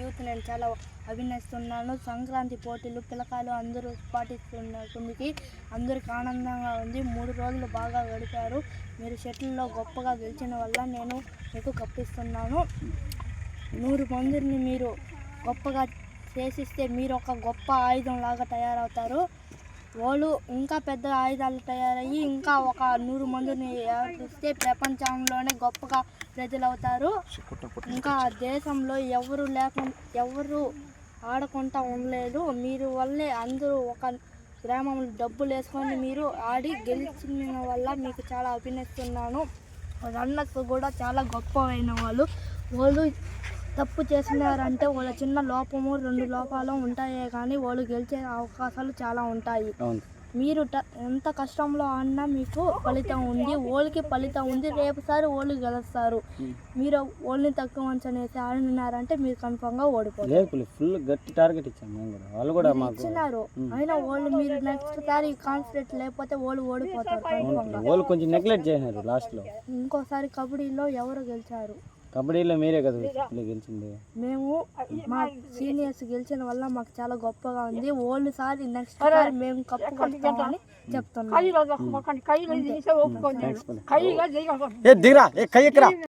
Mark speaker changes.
Speaker 1: Youth నేను చాలా అభినందిస్తున్నాను. సంక్రాంతి పోటీలు పిల్లకాయలు అందరూ పాటిస్తున్నటువంటి అందరికి ఆనందంగా ఉంది. 3 రోజులు బాగా గడిపారు. మీరు షటిల్లో గొప్పగా గెలిచిన వల్ల నేను మీకు కప్పిస్తున్నాను. 100 మందిని మీరు గొప్పగా చేసిస్తే మీరు ఒక గొప్ప ఆయుధం లాగా తయారవుతారు. వాళ్ళు ఇంకా పెద్ద ఆయుధాలు తయారయ్యి ఇంకా ఒక 100 మందిని ఆడిస్తే ప్రపంచంలోనే గొప్పగా ప్రజలవుతారు. ఇంకా దేశంలో ఎవరు ఆడకుండా ఉండలేదు. మీరు వల్లే అందరూ ఒక గ్రామంలో డబ్బులు వేసుకొని మీరు ఆడి గెలిచిన వల్ల మీకు చాలా అభినందిస్తున్నాను. రన్నర్స్ కూడా చాలా గొప్పమైన వాళ్ళు తప్పు చేసినారంటే వాళ్ళ చిన్న లోపము 2 లోపాలు ఉంటాయే కానీ వాళ్ళు గెలిచే అవకాశాలు చాలా ఉంటాయి. మీరు ఎంత కష్టంలో ఆడినా మీకు ఫలితం ఉంది. వాళ్ళకి ఫలితం ఉంది. రేపుసారి వాళ్ళు గెలుస్తారు. మీరు వాళ్ళని తక్కువ అంచనేసి ఆడినారంటే మీరు కన్ఫర్మ్గా ఓడిపోతారు.
Speaker 2: ఫుల్ గట్టి టార్గెట్
Speaker 1: ఇచ్చినారు అయినా వాళ్ళు మీరు నెక్స్ట్ సారి కాన్ఫిడెంట్ లేకపోతే వాళ్ళు ఓడిపోతారు కన్ఫర్మ్గా.
Speaker 2: వాళ్ళు కొంచెం నెగ్లెక్ట్ చేసినారు లాస్ట్లో.
Speaker 1: ఇంకోసారి కబడ్డీలో ఎవరు గెలిచారు?
Speaker 2: కబడ్డీలో మీరే కదా గెలిచింది.
Speaker 1: మేము మా సీనియర్స్ గెలిచిన వల్ల మాకు చాలా గొప్పగా ఉంది. ఓల్డ్ సారి నెక్స్ట్ సారి మేము కప్పు కొడతామని చెప్తున్నాం.